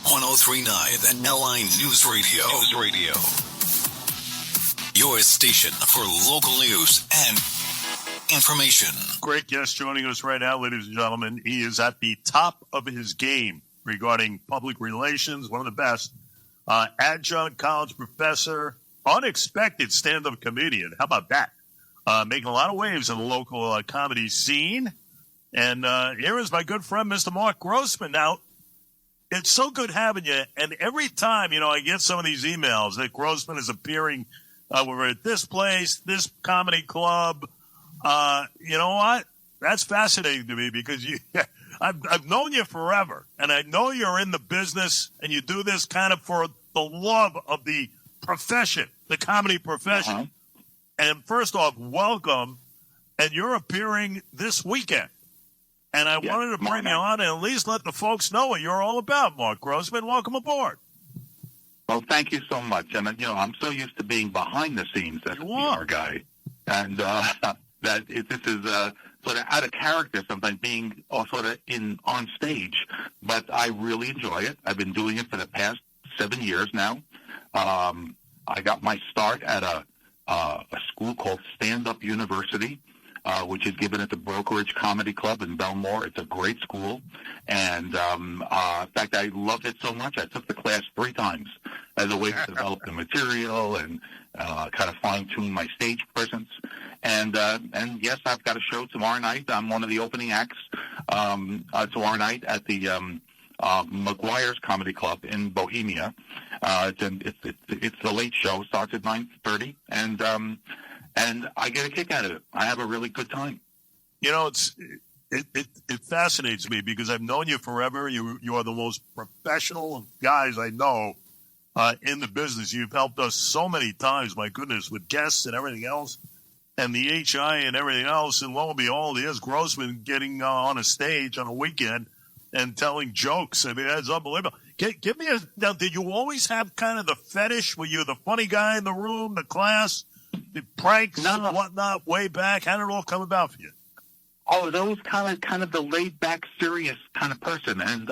1039 The LI News Radio. Your station for local news and information. Great guest joining us right now, ladies and gentlemen. He is at the top of his game regarding public relations, one of the best. Adjunct college professor, unexpected stand-up comedian. How about that? Making a lot of waves in the local comedy scene. And here is my good friend, Mr. Mark Grossman. Now, it's so good having you. And every time, I get some of these emails that Grossman is appearing, we're at this place, this comedy club. You know what? That's fascinating to me because I've known you forever, and I know you're in the business, and you do this kind of for the love of the profession, the comedy profession. Uh-huh. And first off, welcome, and you're appearing this weekend. And I wanted to bring you on and at least let the folks know what you're all about, Mark Grossman. Welcome aboard. Well, thank you so much. And, I'm so used to being behind the scenes as a PR guy. And this is sort of out of character sometimes being sort of on stage. But I really enjoy it. I've been doing it for the past 7 years now. I got my start at a school called Stand Up University, which is given at the Brokerage Comedy Club in Belmore. It's a great school. And, in fact, I loved it so much, I took the class 3 times as a way to develop the material and kind of fine-tune my stage presence. And yes, I've got a show tomorrow night. I'm one of the opening acts tomorrow night at the McGuire's Comedy Club in Bohemia. It's the late show. Starts at 9:30, and I get a kick out of it. I have a really good time. It fascinates me because I've known you forever. You are the most professional of guys I know in the business. You've helped us so many times, my goodness, with guests and everything else, and the HI and everything else. And lo and behold, here's Grossman getting on a stage on a weekend and telling jokes. I mean, that's unbelievable. Give me now, did you always have kind of the fetish? Were you the funny guy in the room, the class, the pranks and whatnot way back? How did it all come about for you? Oh, those kind of the laid back, serious kind of person. And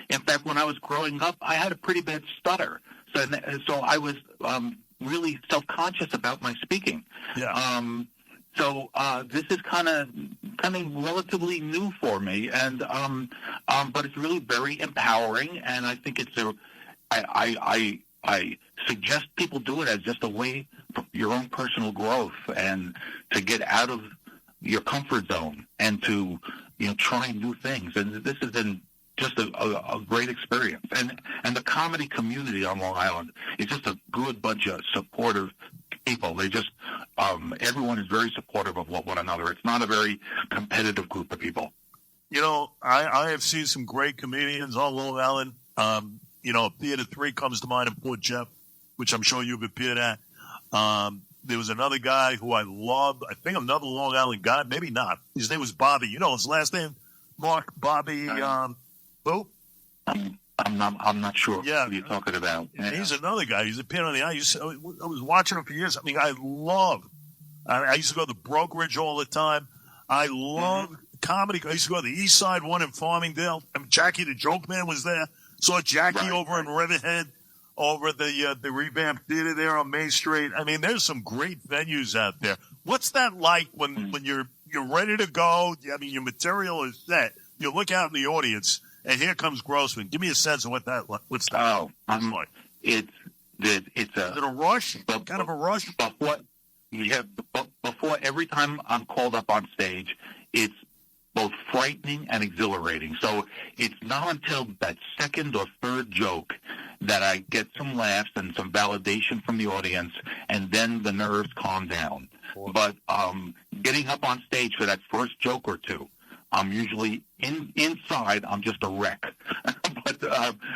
in fact, when I was growing up, I had a pretty bad stutter. So I was really self-conscious about my speaking. Yeah. So this is kind of relatively new for me, and but it's really very empowering, and I think I suggest people do it as just a way for your own personal growth and to get out of your comfort zone and to try new things. And this has been just a great experience, and the comedy community on Long Island is just a good bunch of supportive people. They just everyone is very supportive of one another. It's not a very competitive group of people. I have seen some great comedians on Long Island. Theater 3 comes to mind in Port Jeff, which I'm sure you've appeared at. There was another guy who I loved. I think another Long Island guy, maybe not. His name was Bobby. His last name, Mark Bobby. Who? I'm not sure who you're talking about. Yeah. He's another guy. He's appeared on the I was watching him for years. I mean, I used to go to the Brokerage all the time. I love comedy. I used to go to the East Side one in Farmingdale. Jackie the Joke Man was there. Saw Jackie over in Riverhead, over the revamped theater there on Main Street. I mean, there's some great venues out there. What's that like when you're ready to go? I mean, your material is set. You look out in the audience, and here comes Grossman. Give me a sense of what's that like. It's is it a rush? Kind of a rush? Before every time I'm called up on stage, it's both frightening and exhilarating. So it's not until that second or third joke that I get some laughs and some validation from the audience, and then the nerves calm down. But getting up on stage for that first joke or two, I'm usually inside. I'm just a wreck.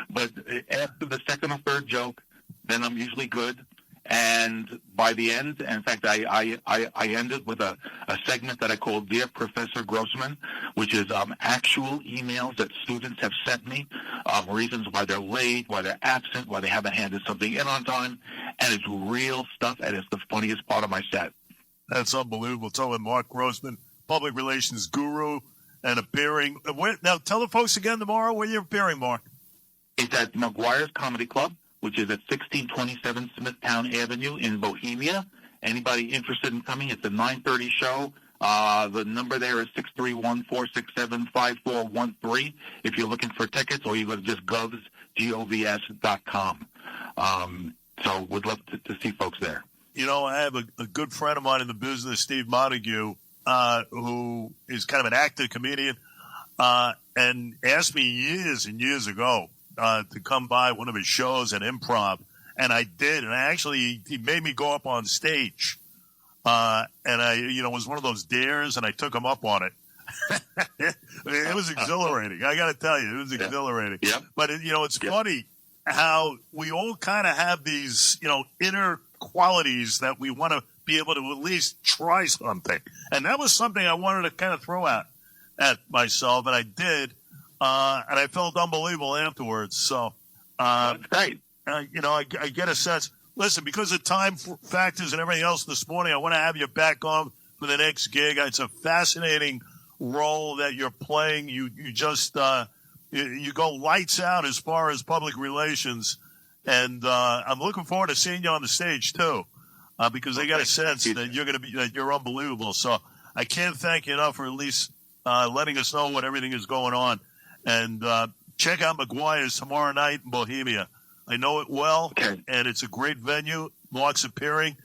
but after the second or third joke, then I'm usually good. And by the end, in fact, I ended with a segment that I call Dear Professor Grossman, which is actual emails that students have sent me, reasons why they're late, why they're absent, why they haven't handed something in on time. And it's real stuff, and it's the funniest part of my set. That's unbelievable. So, Mark Grossman, public relations guru, and appearing. Now, tell the folks again tomorrow where you're appearing, Mark. It's at McGuire's Comedy Club, which is at 1627 Smithtown Avenue in Bohemia. Anybody interested in coming? It's a 9:30 show. The number there is 631-467-5413 if you're looking for tickets, or you go to just govs.com. So would love to see folks there. You know, I have a good friend of mine in the business, Steve Montague, who is kind of an actor, comedian, and asked me years and years ago to come by one of his shows at Improv, and I did. And he made me go up on stage, and it was one of those dares, and I took him up on it. It was exhilarating. I got to tell you, it was exhilarating. Yeah. But it's funny how we all kind of have these, inner qualities that we want to be able to at least try something. And that was something I wanted to kind of throw out at myself, and I did. And I felt unbelievable afterwards. So, that's great. I get a sense. Listen, because of time factors and everything else this morning, I want to have you back on for the next gig. It's a fascinating role that you're playing. You just, you go lights out as far as public relations. And I'm looking forward to seeing you on the stage too, because I got a sense that you're unbelievable. So I can't thank you enough for at least letting us know what everything is going on. And check out McGuire's tomorrow night in Bohemia. I know it well, and it's a great venue. Mark's appearing.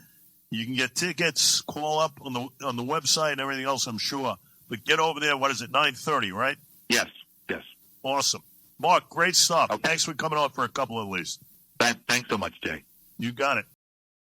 You can get tickets. Call up on the website and everything else, I'm sure. But get over there. What is it? 9:30, right? Yes. Awesome, Mark. Great stuff. Okay. Thanks for coming on for a couple at least. Thanks so much, Jay. You got it.